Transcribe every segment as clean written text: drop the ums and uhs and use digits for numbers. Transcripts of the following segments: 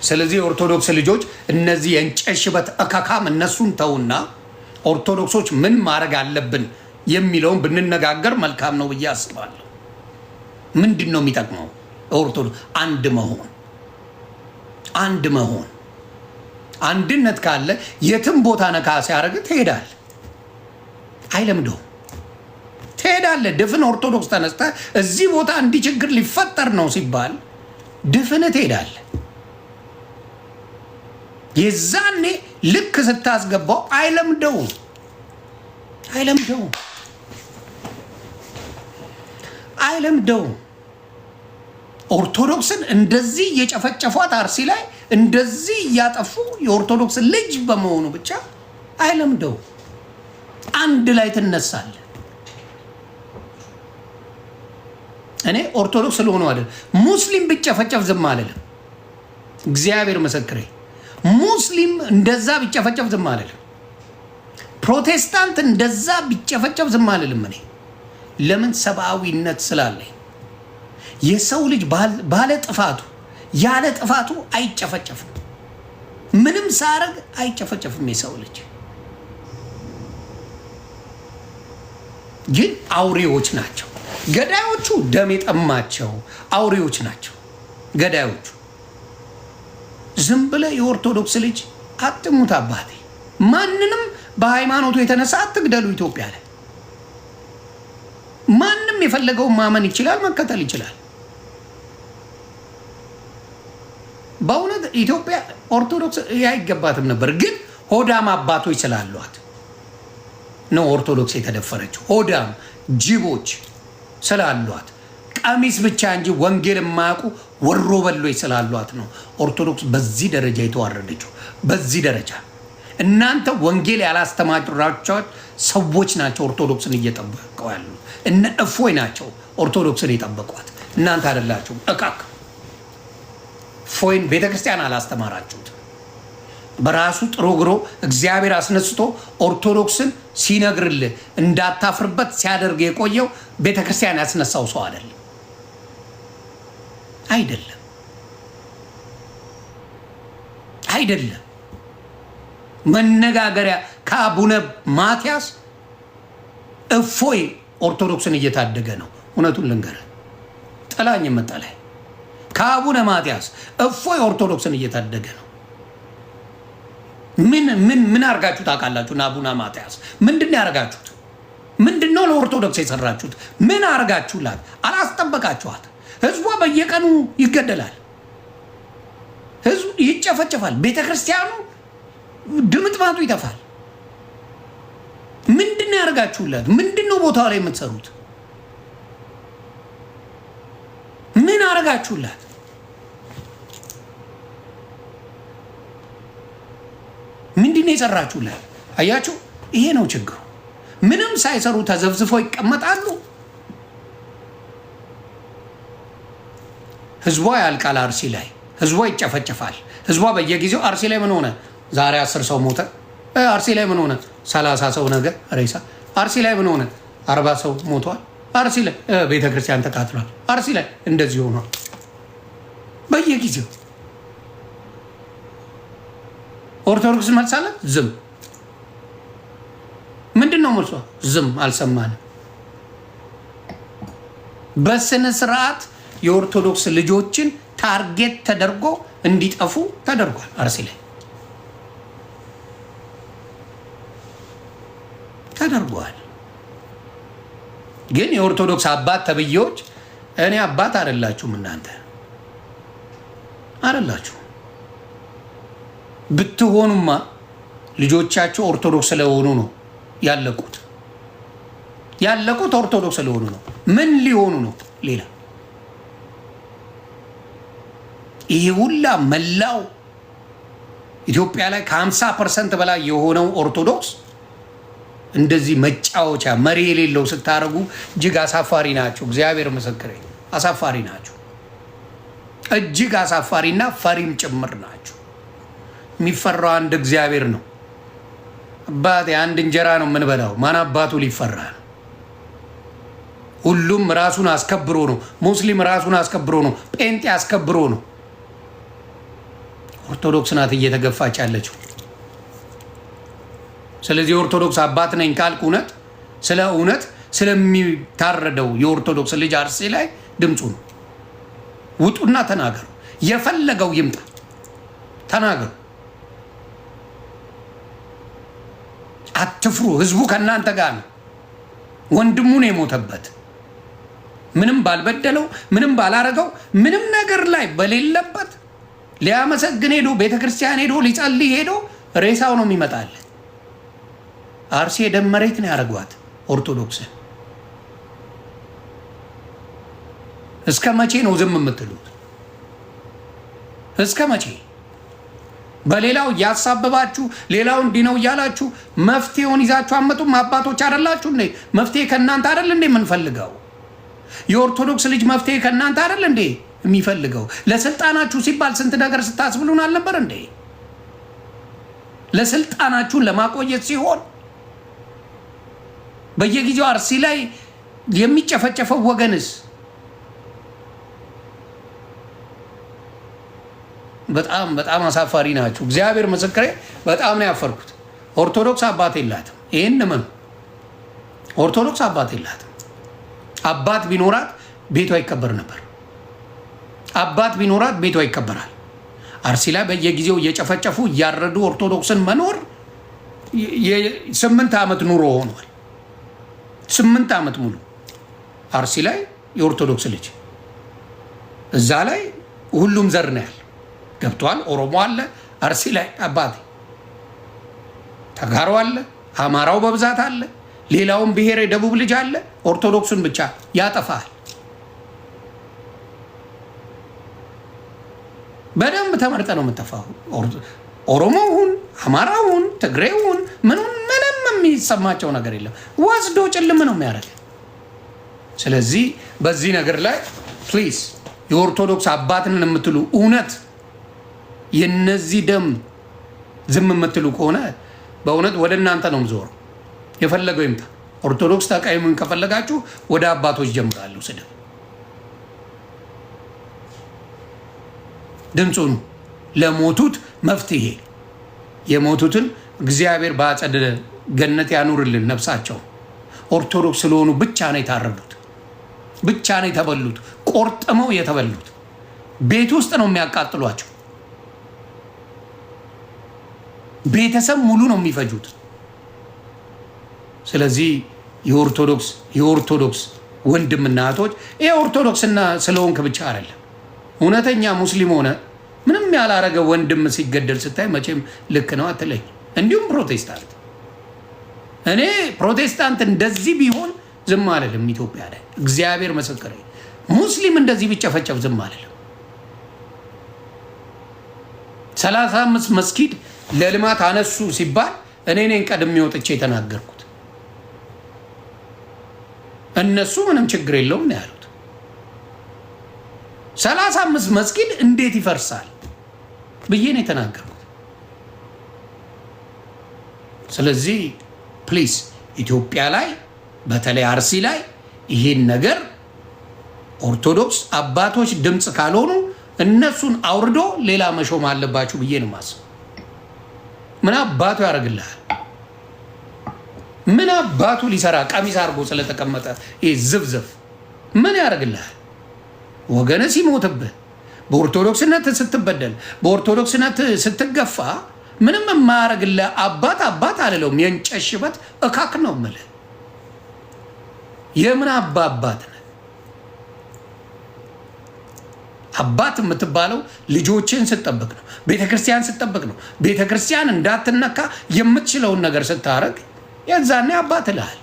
ስለዚህ ኦርቶዶክስ ልጆች እነዚህ የእንጨሽበት አካካም እነሱን ተውና ኦርቶዶክሶች ምን ማድረግ አለብን የሚለውን ብንነጋገር መልካም ነው ብዬ አስባለሁ። ምንድን ነው የሚጠቅመው? ኦርቶዶክስ አንድ መሆን አንድነት ካለ የትም ቦታ ነካ ሲያደርግ ትሄዳለህ። አይለምደውም። ትሄዳለህ። ድፍን ኦርቶዶክስ ተነስተ እዚህ ቦታ እንዲህ ችግር ሊፈጠር ነው ሲባል ድፍን ትሄዳለህ። የዛኔ ልክ ስታስገባው አይለምደውም። ኦርቶዶክስን እንደዚህ የጨፈጨፏት አርሲ ላይ እንደዚህ እያጠፉ የኦርቶዶክስ ልጅ በመሆኑ ብቻ አይለምደው። አንድ ላይ ትነሳለ። እኔ ኦርቶዶክስ ስለሆነ አይደል ሙስሊም ቢጨፈጨፍ ዝም አልልም። እግዚአብሔር ምስክሬ፣ ሙስሊም እንደዛ ቢጨፈጨፍ ዝም አልልም። ፕሮቴስታንት እንደዛ ቢጨፈጨፍ ዝም አልልም። እኔ ለምን? ሰብአዊነት ስላለኝ። የሰው ልጅ ባለ ጥፋቱ ያለ ጥፋቱ አይጨፈጨፍም። ምንም ሳረግ አይጨፈጨፍም። የሰው ልጅ ግን አውሬዎች ናቸው ገዳዮቹ። ደም የጠማቸው አውሬዎች ናቸው ገዳዮቹ። ዝም ብለህ የኦርቶዶክስ ልጅ አትሙት አባቴ። ማንንም በሃይማኖቱ የተነሳ አትግደሉ። ኢትዮጵያ ላይ ማንም የፈለገውን ማመን ይችላል፣ መከተል ይችላል። በእውነት ኢትዮጵያ ኦርቶዶክስ አይገባትም ነበር፣ ግን ሆዳም አባቶች ስላሏት ነው ኦርቶዶክስ የተደፈረችው። ሆዳም ጅቦች ስላሏት ቀሚስ ብቻ እንጂ ወንጌል የማያውቁ ወሮ በሎች ስላሏት ነው ኦርቶዶክስ በዚህ ደረጃ የተዋረደችው። በዚህ ደረጃ እናንተ ወንጌል ያላስተማራቸው ሰዎች ናቸው ኦርቶዶክስን እየጠበቁ ያሉ። እነ እፎይ ናቸው ኦርቶዶክስን የጠበቋት፣ እናንተ አይደላችሁም። እቃክ እፎይን ቤተክርስቲያን አላስተማራችሁት። በራሱ ጥሮ ግሮ እግዚአብሔር አስነስቶ ኦርቶዶክስን ሲነግርልህ እንዳታፍርበት ሲያደርግ የቆየው ቤተክርስቲያን ያስነሳው ሰው አይደለም። መነጋገሪያ ከአቡነ ማትያስ እፎይ ኦርቶዶክስን እየታደገ ነው። እውነቱን ልንገርህ፣ ጥላኝ መጠላይ ከአቡነ ማትያስ እፎይ ኦርቶዶክስን እየታደገ ነው። ምን አርጋችሁ ታውቃላችሁ? አቡነ ማትያስ ምንድን ያርጋችሁት? ምንድነው ለኦርቶዶክስ የሰራችሁት? ምን አርጋችሁላት? አላስጠበቃችኋት። ህዝቧ በየቀኑ ይገደላል፣ ህዝቡ ይጨፈጨፋል፣ ቤተክርስቲያኑ ድምጥማጡ ይጠፋል። ምንድን ያርጋችሁላት? ምንድነው ቦታው ላይ የምትሰሩት? ምን አርጋችሁላት? ምንድነው የሰራችሁላት? አያችሁ፣ ይሄ ነው ችግሩ። ምንም ሳይሰሩ ተዘብዝፈው ይቀመጣሉ። ህዝቧ ያልቃል። አርሲ ላይ ህዝቧ ይጨፈጨፋል። ህዝቧ በየጊዜው አርሲ ላይ ምን ሆነ? ዛሬ 10 ሰው ሞተ። አርሲ ላይ ምን ሆነ? 30 ሰው ነገ ሬሳ። አርሲ ላይ ምን ሆነ? 40 ሰው ሞቷል። አርሲ ላይ ቤተክርስቲያን ተቃጥሏል። አርሲ ላይ እንደዚህ ሆኗል። በየጊዜው ኦርቶዶክስ መልሳለት ዝም። ምንድነው መልሷ? ዝም። አልሰማንም። በስነ ስርዓት የኦርቶዶክስ ልጆችን ታርጌት ተደርጎ እንዲጠፉ ተደርጓል። አርሲ ላይ ተደርጓል። ግን የኦርቶዶክስ አባት ተብዬዎች እኔ አባት አይደላችሁም፣ እናንተ አይደላችሁ። ብትሆኑማ ልጆቻቸው ኦርቶዶክስ ስለሆኑ ነው ያለቁት። ኦርቶዶክስ ስለሆኑ ነው። ምን ሊሆኑ ነው ሌላ? ይሄ ሁላ መላው ኢትዮጵያ ላይ ከ50% በላይ የሆነው ኦርቶዶክስ እንደዚህ መጫወቻ መሪ የሌለው ስታረጉ እጅግ አሳፋሪ ናቸው። እግዚአብሔር ምስክሬ፣ አሳፋሪ ናቸው። እጅግ አሳፋሪና ፈሪም ጭምር ናቸው። የሚፈራው አንድ እግዚአብሔር ነው። አባቴ አንድ እንጀራ ነው የምንበላው። ማን አባቱ ሊፈራ ነው? ሁሉም ራሱን አስከብሮ ነው። ሙስሊም ራሱን አስከብሮ ነው። ጴንጤ አስከብሮ ነው። ኦርቶዶክስ ናት እየተገፋች ያለችው። ስለዚህ ኦርቶዶክስ አባት ነኝ ካልክ እውነት ስለሚታረደው የኦርቶዶክስ ልጅ አርሲ ላይ ድምፁ ነው። ውጡና ተናገሩ። የፈለገው ይምጣ፣ ተናገሩ። አትፍሩ። ህዝቡ ከእናንተ ጋር ነው። ወንድሙን የሞተበት ምንም ባልበደለው ምንም ባላረገው ምንም ነገር ላይ በሌለበት ሊያመሰግን ሄዶ ቤተክርስቲያን ሄዶ ሊጸልይ ሄዶ ሬሳው ነው የሚመጣል። አርሲ የደም መሬት ነው ያደረጓት ኦርቶዶክስ። እስከ መቼ ነው ዝም የምትሉት? እስከ መቼ? በሌላው እያሳበባችሁ ሌላው እንዲህ ነው እያላችሁ መፍትሄውን ይዛችሁ አመጡም። አባቶች አይደላችሁ እንዴ? መፍትሄ ከእናንተ አይደል እንዴ የምንፈልገው? የኦርቶዶክስ ልጅ መፍትሄ ከእናንተ አይደል እንዴ የሚፈልገው? ለስልጣናችሁ ሲባል ስንት ነገር ስታስብሉን አልነበር እንዴ? ለስልጣናችሁን ለማቆየት ሲሆን በየጊዜው አርሲ ላይ የሚጨፈጨፈው ወገንስ በጣም በጣም አሳፋሪ ናችሁ። እግዚአብሔር ምስክሬ፣ በጣም ነው ያፈርኩት። ኦርቶዶክስ አባት የላትም። ይህን ምን ኦርቶዶክስ አባት የላትም። አባት ቢኖራት ቤቷ ይከበር ነበር። አባት ቢኖራት ቤቷ ይከበራል። አርሲ ላይ በየጊዜው እየጨፈጨፉ እያረዱ ኦርቶዶክስን መኖር 8 ዓመት ኑሮ ሆኗል። 8 ዓመት ሙሉ አርሲ ላይ የኦርቶዶክስ ልጅ እዛ ላይ ሁሉም ዘር ነው ያለ ገብቷል። ኦሮሞ አለ አርሲ ላይ አባቴ፣ ተጋሮ አለ፣ አማራው በብዛት አለ፣ ሌላውን ብሔር የደቡብ ልጅ አለ። ኦርቶዶክሱን ብቻ ያጠፋል። በደንብ ተመርጠ ነው የምትጠፋው። ኦሮሞውን፣ አማራውን፣ ትግሬውን ምንም የሚሰማቸው ነገር የለም። ወስዶ ጭልም ነው የሚያደርግ። ስለዚህ በዚህ ነገር ላይ ፕሊዝ የኦርቶዶክስ አባትን የምትሉ እውነት የነዚህ ደም ዝም የምትሉ ከሆነ በእውነት ወደ እናንተ ነው ዞረው። የፈለገው ይምጣ። ኦርቶዶክስ ተቃይሙን ከፈለጋችሁ ወደ አባቶች ጀምራለሁ። ስድብ ድምፁን ለሞቱት መፍትሄ የሞቱትን እግዚአብሔር በአጸደ ገነት ያኑርልን ነፍሳቸው። ኦርቶዶክስ ስለሆኑ ብቻ ነው የታረዱት፣ ብቻ ነው የተበሉት፣ ቆርጥመው የተበሉት። ቤት ውስጥ ነው የሚያቃጥሏቸው። ቤተሰብ ሙሉ ነው የሚፈጁት። ስለዚህ የኦርቶዶክስ ወንድምና እህቶች ይሄ ኦርቶዶክስና ስለሆንክ ብቻ አይደለም። እውነተኛ ሙስሊም ሆነ ምንም ያላረገ ወንድም ሲገደል ስታይ መቼም ልክ ነው አትለኝ። እንዲሁም ፕሮቴስታንት፣ እኔ ፕሮቴስታንት እንደዚህ ቢሆን ዝም አልልም። ኢትዮጵያ ላይ እግዚአብሔር ምስክሬ፣ ሙስሊም እንደዚህ ቢጨፈጨፍ ዝም አልልም። 35 መስጊድ ለልማት አነሱ ሲባል እኔ ነኝ ቀድሜ ወጥቼ የተናገርኩት። እነሱ ምንም ችግር የለውም ነው ያሉት። 35 መስጊድ እንዴት ይፈርሳል ብዬ ነው የተናገርኩት። ስለዚህ ፕሊዝ ኢትዮጵያ ላይ በተለይ አርሲ ላይ ይሄን ነገር ኦርቶዶክስ አባቶች ድምፅ ካልሆኑ እነሱን አውርዶ ሌላ መሾም አለባችሁ ብዬ ነው የማስበው። ምን አባቱ ያደርግልሃል? ምን አባቱ ሊሰራ ቀሚስ አድርጎ ስለተቀመጠ ይሄ ዝብዝብ ምን ያደርግልሃል? ወገነ ሲሞትብህ፣ በኦርቶዶክስነት ስትበደል፣ በኦርቶዶክስነት ስትገፋ ምንም የማያደርግልህ አባት አልለውም። የእንጨት ሽበት እካክ ነው የምልህ። የምን አባት ነህ? አባት የምትባለው ልጆችን ስትጠብቅ ነው። ቤተክርስቲያን ስትጠብቅ ነው። ቤተክርስቲያን እንዳትነካ የምትችለውን ነገር ስታረግ የዛኔ አባት እልሃል።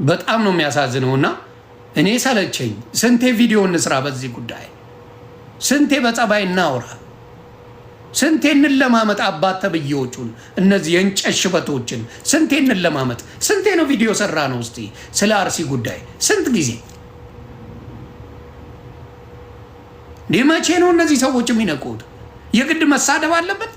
በጣም ነው የሚያሳዝነውና እኔ ሰለቸኝ። ስንቴ ቪዲዮ እንስራ በዚህ ጉዳይ፣ ስንቴ በጸባይ እናውራ፣ ስንቴ እንለማመጥ። አባት ተብዬዎቹን እነዚህ የእንጨት ሽበቶችን ስንቴ እንለማመጥ። ስንቴ ነው ቪዲዮ ሰራ ነው እስቲ ስለ አርሲ ጉዳይ ስንት ጊዜ። መቼ ነው እነዚህ ሰዎች የሚነቁት? የግድ መሳደብ አለብን?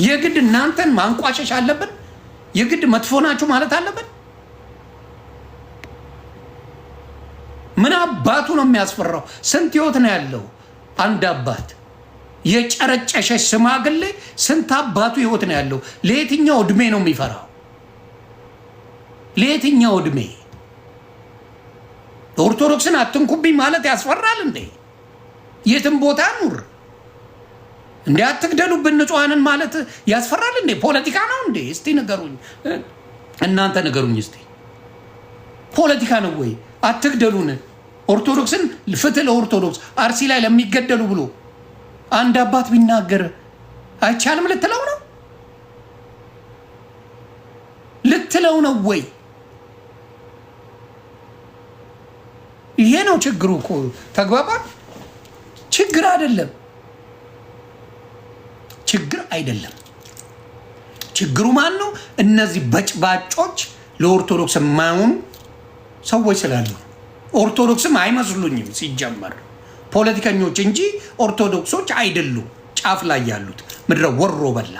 የግድ እናንተን ማንቋሸሽ አለብን? የግድ መጥፎ ናችሁ ማለት አለብን? አባቱ ነው የሚያስፈራው? ስንት ህይወት ነው ያለው? አንድ አባት የጨረጨሸ ሽማግሌ ስንት አባቱ ህይወት ነው ያለው? ለየትኛው እድሜ ነው የሚፈራው? ለየትኛው እድሜ? ኦርቶዶክስን አትንኩብኝ ማለት ያስፈራል እንዴ? የትም ቦታ ኑር እንዴ አትግደሉብን ንጹሃንን ማለት ያስፈራል እንዴ? ፖለቲካ ነው እንዴ? እስቲ ንገሩኝ፣ እናንተ ንገሩኝ እስቲ። ፖለቲካ ነው ወይ? አትግደሉን፣ ኦርቶዶክስን ፍትህ ለኦርቶዶክስ አርሲ ላይ ለሚገደሉ ብሎ አንድ አባት ቢናገር አይቻልም ልትለው ነው? ልትለው ነው ወይ? ይሄ ነው ችግሩ እኮ። ተግባባን? ችግር አይደለም፣ ችግር አይደለም። ችግሩ ማን ነው? እነዚህ በጭባጮች ለኦርቶዶክስ የማይሆኑ ሰዎች ስላሉ። ኦርቶዶክስም አይመስሉኝም ሲጀመር ፖለቲከኞች እንጂ ኦርቶዶክሶች አይደሉም። ጫፍ ላይ ያሉት ምድረ ወሮ በላ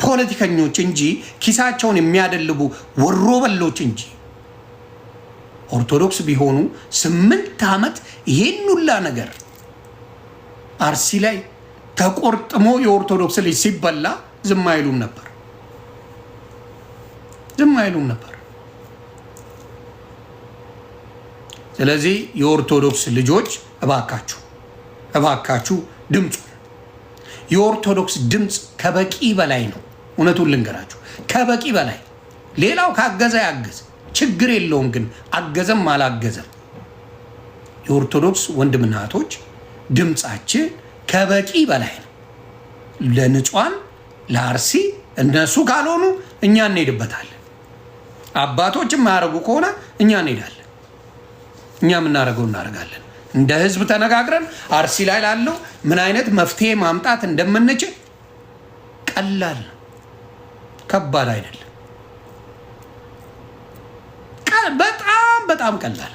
ፖለቲከኞች እንጂ ኪሳቸውን የሚያደልቡ ወሮ በሎች እንጂ ኦርቶዶክስ ቢሆኑ 8 ዓመት ይሄን ሁላ ነገር አርሲ ላይ ተቆርጥሞ የኦርቶዶክስ ልጅ ሲበላ ዝም አይሉም ነበር፣ ዝም አይሉም ነበር። ስለዚህ የኦርቶዶክስ ልጆች እባካችሁ ድምፁ የኦርቶዶክስ ድምፅ ከበቂ በላይ ነው። እውነቱን ልንገራችሁ ከበቂ በላይ። ሌላው ካገዘ ያገዘ ችግር የለውም። ግን አገዘም አላገዘም የኦርቶዶክስ ወንድምና እህቶች ድምፃችን ከበቂ በላይ ነው። ለንጹሃን ለአርሲ እነሱ ካልሆኑ እኛ እንሄድበታለን። አባቶች የማያደርጉ ከሆነ እኛ እንሄዳለን። እኛ የምናደርገው እናደርጋለን። እንደ ህዝብ ተነጋግረን አርሲ ላይ ላለው ምን አይነት መፍትሄ ማምጣት እንደምንችል ቀላል ነው፣ ከባድ አይደለም። በጣም በጣም ቀላል።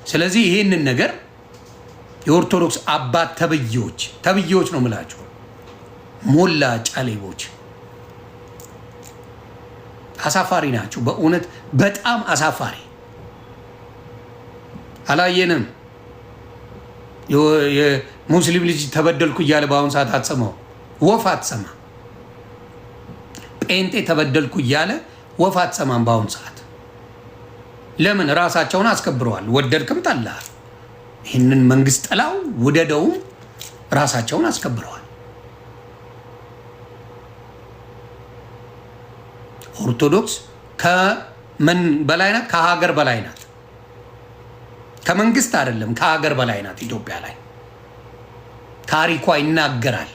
ስለዚህ ይሄንን ነገር የኦርቶዶክስ አባት ተብዬዎች ነው የምላችሁ፣ ሞላ ጫሌቦች አሳፋሪ ናቸው። በእውነት በጣም አሳፋሪ። አላየንም? የሙስሊም ልጅ ተበደልኩ እያለ በአሁኑ ሰዓት አትሰማው፣ ወፍ አትሰማ። ጴንጤ ተበደልኩ እያለ ወፍ አትሰማም በአሁኑ ሰዓት። ለምን? ራሳቸውን አስከብረዋል። ወደድክም ጠላህ፣ ይህንን መንግስት ጥላው ውደደውም ራሳቸውን አስከብረዋል። ኦርቶዶክስ ከምን በላይ ናት? ከሀገር በላይ ናት። ከመንግስት አይደለም ከሀገር በላይ ናት። ኢትዮጵያ ላይ ታሪኳ ይናገራል፣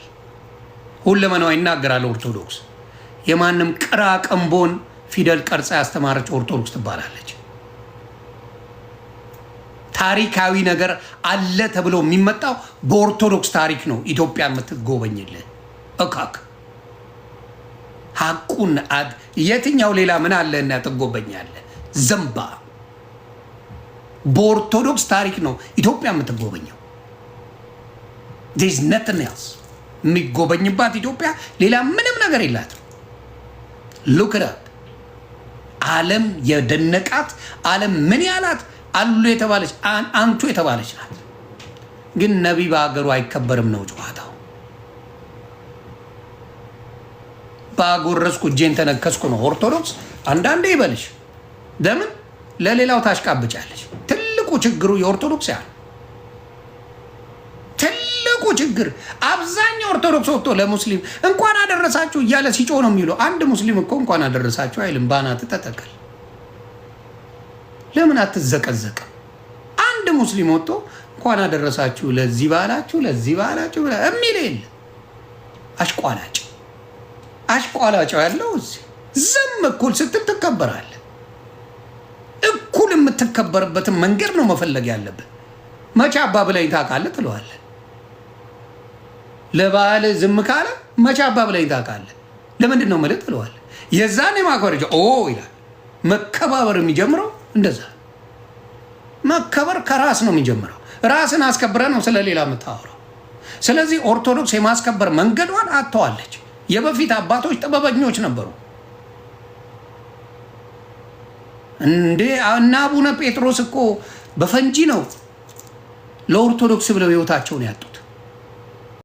ሁለመናዋ ይናገራል። ኦርቶዶክስ የማንም ቅራ ቀንቦን ፊደል ቀርጻ ያስተማረች ኦርቶዶክስ ትባላለች። ታሪካዊ ነገር አለ ተብሎ የሚመጣው በኦርቶዶክስ ታሪክ ነው። ኢትዮጵያ የምትጎበኝልህ እካክ ሐቁን የትኛው ሌላ ምን አለ እና ትጎበኛለህ? ዘንባ በኦርቶዶክስ ታሪክ ነው ኢትዮጵያ የምትጎበኘው። ዴዝ ነትን ያስ የሚጎበኝባት ኢትዮጵያ ሌላ ምንም ነገር የላትም። ሉክራ ዓለም የደነቃት ዓለም ምን ያላት አሉ የተባለች አንቱ የተባለች ናት። ግን ነቢይ በሀገሩ አይከበርም ነው ጨዋታው። ባጎረስኩ እጄን ተነከስኩ ነው ኦርቶዶክስ። አንዳንዴ ይበልሽ ለምን ለሌላው ታሽቃብጫለች። ትልቁ ችግሩ የኦርቶዶክስ ያ ትልቁ ችግር አብዛኛው ኦርቶዶክስ ወጥቶ ለሙስሊም እንኳን አደረሳችሁ እያለ ሲጮህ ነው የሚለው። አንድ ሙስሊም እኮ እንኳን አደረሳችሁ አይልም። ባናት ተተከል ለምን አትዘቀዘቅም? አንድ ሙስሊም ወጥቶ እንኳን አደረሳችሁ ለዚህ ባህላችሁ የሚል የለ። አሽቋላጭ ያለው እዚህ ዝም እኩል ስትል ትከበራለህ። እኩል የምትከበርበትን መንገድ ነው መፈለግ ያለብን። መቼ አባ ብለኝ ታውቃለህ ትለዋለህ። ለባህል ዝም ካለ መቼ አባ ብለኝ ታውቃለህ ለምንድን ነው ማለት ትለዋለህ። የዛኔ ማክበር ይላል። መከባበር የሚጀምረው እንደዛ። መከበር ከራስ ነው የሚጀምረው። ራስን አስከብረ ነው ስለሌላ የምታወራው። ስለዚህ ኦርቶዶክስ የማስከበር መንገዷን አጥተዋለች። የበፊት አባቶች ጥበበኞች ነበሩ። እንዴ እና አቡነ ጴጥሮስ እኮ በፈንጂ ነው ለኦርቶዶክስ ብለው ህይወታቸውን ያጡ።